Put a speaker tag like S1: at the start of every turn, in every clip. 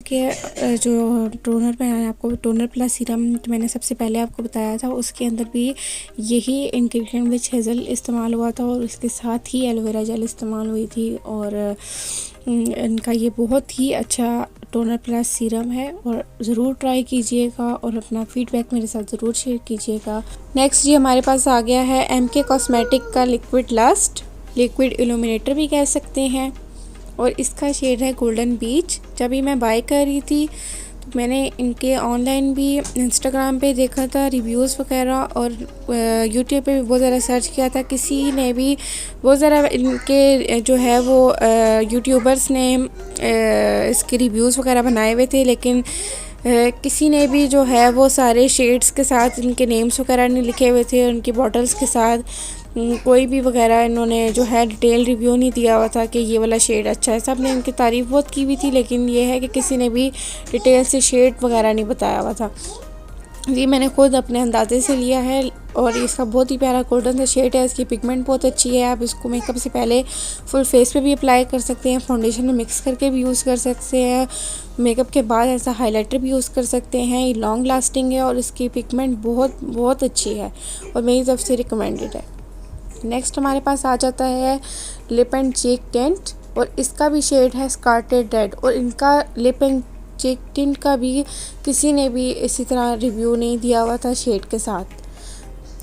S1: के जो टोनर में आपको टोनर प्लस सीरम मैंने सबसे पहले आपको बताया था, उसके अंदर भी यही इंग्रेडिएंट विच हेज़ल इस्तेमाल हुआ था और उसके साथ ही एलोवेरा जेल इस्तेमाल हुई थी। और इनका ये बहुत ही अच्छा टोनर प्लस सीरम है और ज़रूर ट्राई कीजिएगा और अपना फीडबैक मेरे साथ ज़रूर शेयर कीजिएगा। नेक्स्ट ये हमारे पास आ गया है MK कॉस्मेटिक का लिक्विड लास्ट, लिक्विड इल्यूमिनेटर भी कह सकते हैं, और इसका शेड है गोल्डन बीच। जब भी मैं बाय कर रही थी तो मैंने इनके ऑनलाइन भी इंस्टाग्राम पे देखा था रिव्यूज़ वगैरह, और यूट्यूब पे भी बहुत ज़्यादा सर्च किया था। किसी ने भी बहुत ज़्यादा इनके जो है वो यूट्यूबर्स ने इसके रिव्यूज़ वगैरह बनाए हुए थे, लेकिन किसी ने भी जो है वो सारे शेड्स के साथ इनके नेम्स वगैरह नहीं लिखे हुए थे, उनकी बॉटल्स के साथ कोई भी वगैरह इन्होंने जो है डिटेल रिव्यू नहीं दिया हुआ था कि ये वाला शेड अच्छा है। सब ने इनकी तारीफ़ बहुत की हुई थी, लेकिन ये है कि किसी ने भी डिटेल से शेड वगैरह नहीं बताया हुआ था। ये मैंने खुद अपने अंदाजे से लिया है और इसका बहुत ही प्यारा गोल्डन सा शेड है। इसकी पिगमेंट बहुत अच्छी है। आप इसको मेकअप से पहले फुल फेस पे भी अप्लाई कर सकते हैं, फाउंडेशन में मिक्स करके भी यूज़ कर सकते हैं, मेकअप के बाद ऐसा हाइलाइटर भी यूज़ कर सकते हैं। ये लॉन्ग लास्टिंग है और इसकी पिगमेंट बहुत अच्छी है और मेरी तरफ से रिकमेंडेड है। नेक्स्ट हमारे पास आ जाता है लिप एंड चीक टिंट, और इसका भी शेड है स्कारलेट रेड, और इनका लिप एंड चीक टिंट का भी किसी ने भी इसी तरह रिव्यू नहीं दिया हुआ था शेड के साथ,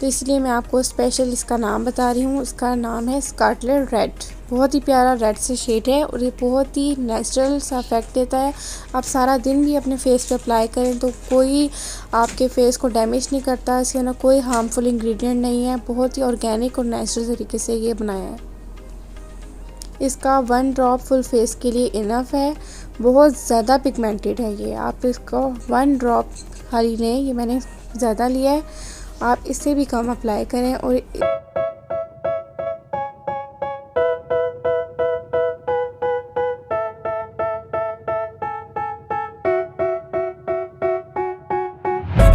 S1: तो इसलिए मैं आपको स्पेशल इसका नाम बता रही हूँ। इसका नाम है स्कारलेट रेड। बहुत ही प्यारा रेड से शेड है और ये बहुत ही नेचुरल सा इफेक्ट देता है। आप सारा दिन भी अपने फेस पे अप्लाई करें तो कोई आपके फेस को डैमेज नहीं करता। इसके अंदर कोई हार्मफुल इंग्रेडिएंट नहीं है। बहुत ही ऑर्गेनिक और नेचुरल तरीके से ये बनाया है। इसका 1 ड्रॉप फुल फेस के लिए इनफ है। बहुत ज़्यादा पिगमेंटेड है ये। आप इसको 1 ड्रॉप खाली लें, ये मैंने ज़्यादा लिया है, आप इससे भी कम अप्लाई करें। और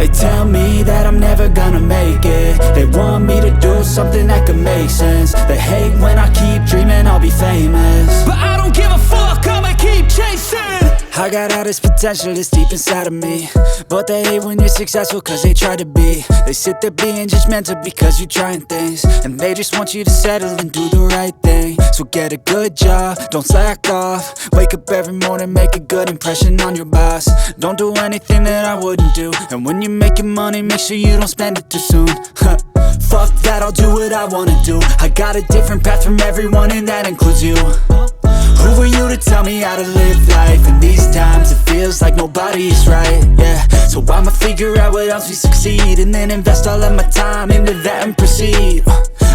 S2: They tell me that I'm never gonna make it. They want me to do something that could make sense. They hate when I keep dreaming I'll be famous, but I don't give a fuck, I'ma keep chasing. I got all this potential that's deep inside of me, but they hate when you're successful cause they try to be. They sit there being judgmental because you're trying things, and they just want you to settle and do the right thing. So get a good job, don't slack off. Wake up every morning, make a good impression on your boss. Don't do anything that I wouldn't do, and when you're making money, make sure you don't spend it too soon. Fuck that, I'll do what I wanna do. I got a different path from everyone and that includes you. Who are you to tell me how to live life? In these times it feels like nobody is right, yeah. So I'ma figure out what else we succeed, and then invest all of my time into that and proceed.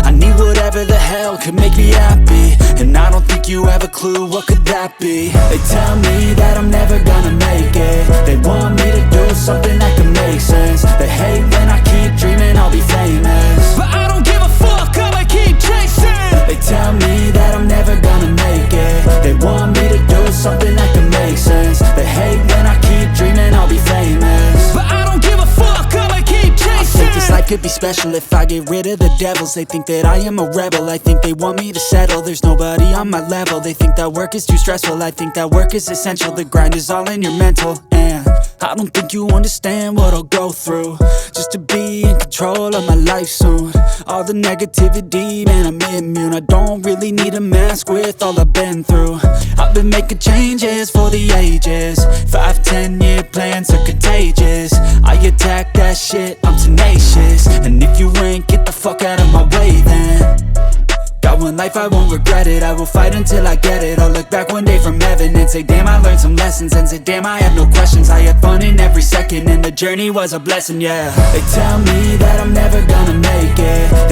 S2: I need whatever the hell could make me happy, and I don't think you have a clue what could that be. They tell me that I'm never gonna make it. They want me to do something that could make sense. They hate when I keep dreaming I'll be famous, but I don't give a fuck, I'ma keep chasing. They tell me that I'm never gonna make it. They want me to do something that could make sense. They hate when I keep dreaming I'll be famous, but I don't give a fuck, I'ma keep chasing. I think this life could be special if I get rid of the devils. They think that I am a rebel, I think they want me to settle. There's nobody on my level, they think that work is too stressful. I think that work is essential, the grind is all in your mental. And I don't think you understand what I'll go through just to be in control of my life soon. All the negativity, man, I'm immune. I don't really need a mask with all I've been through. I've been making changes for the ages. 5-10 year plans are contagious. I attack that shit, I'm tenacious. And if you ain't, get the fuck out of my way then. Got one life, I won't regret it. I will fight until I get it. I'll look back one day from heaven and say, damn, I learned some lessons. And say, damn, I had no questions. I had fun in every second, and the journey was a blessing, yeah. They tell me that I'm never gonna make it.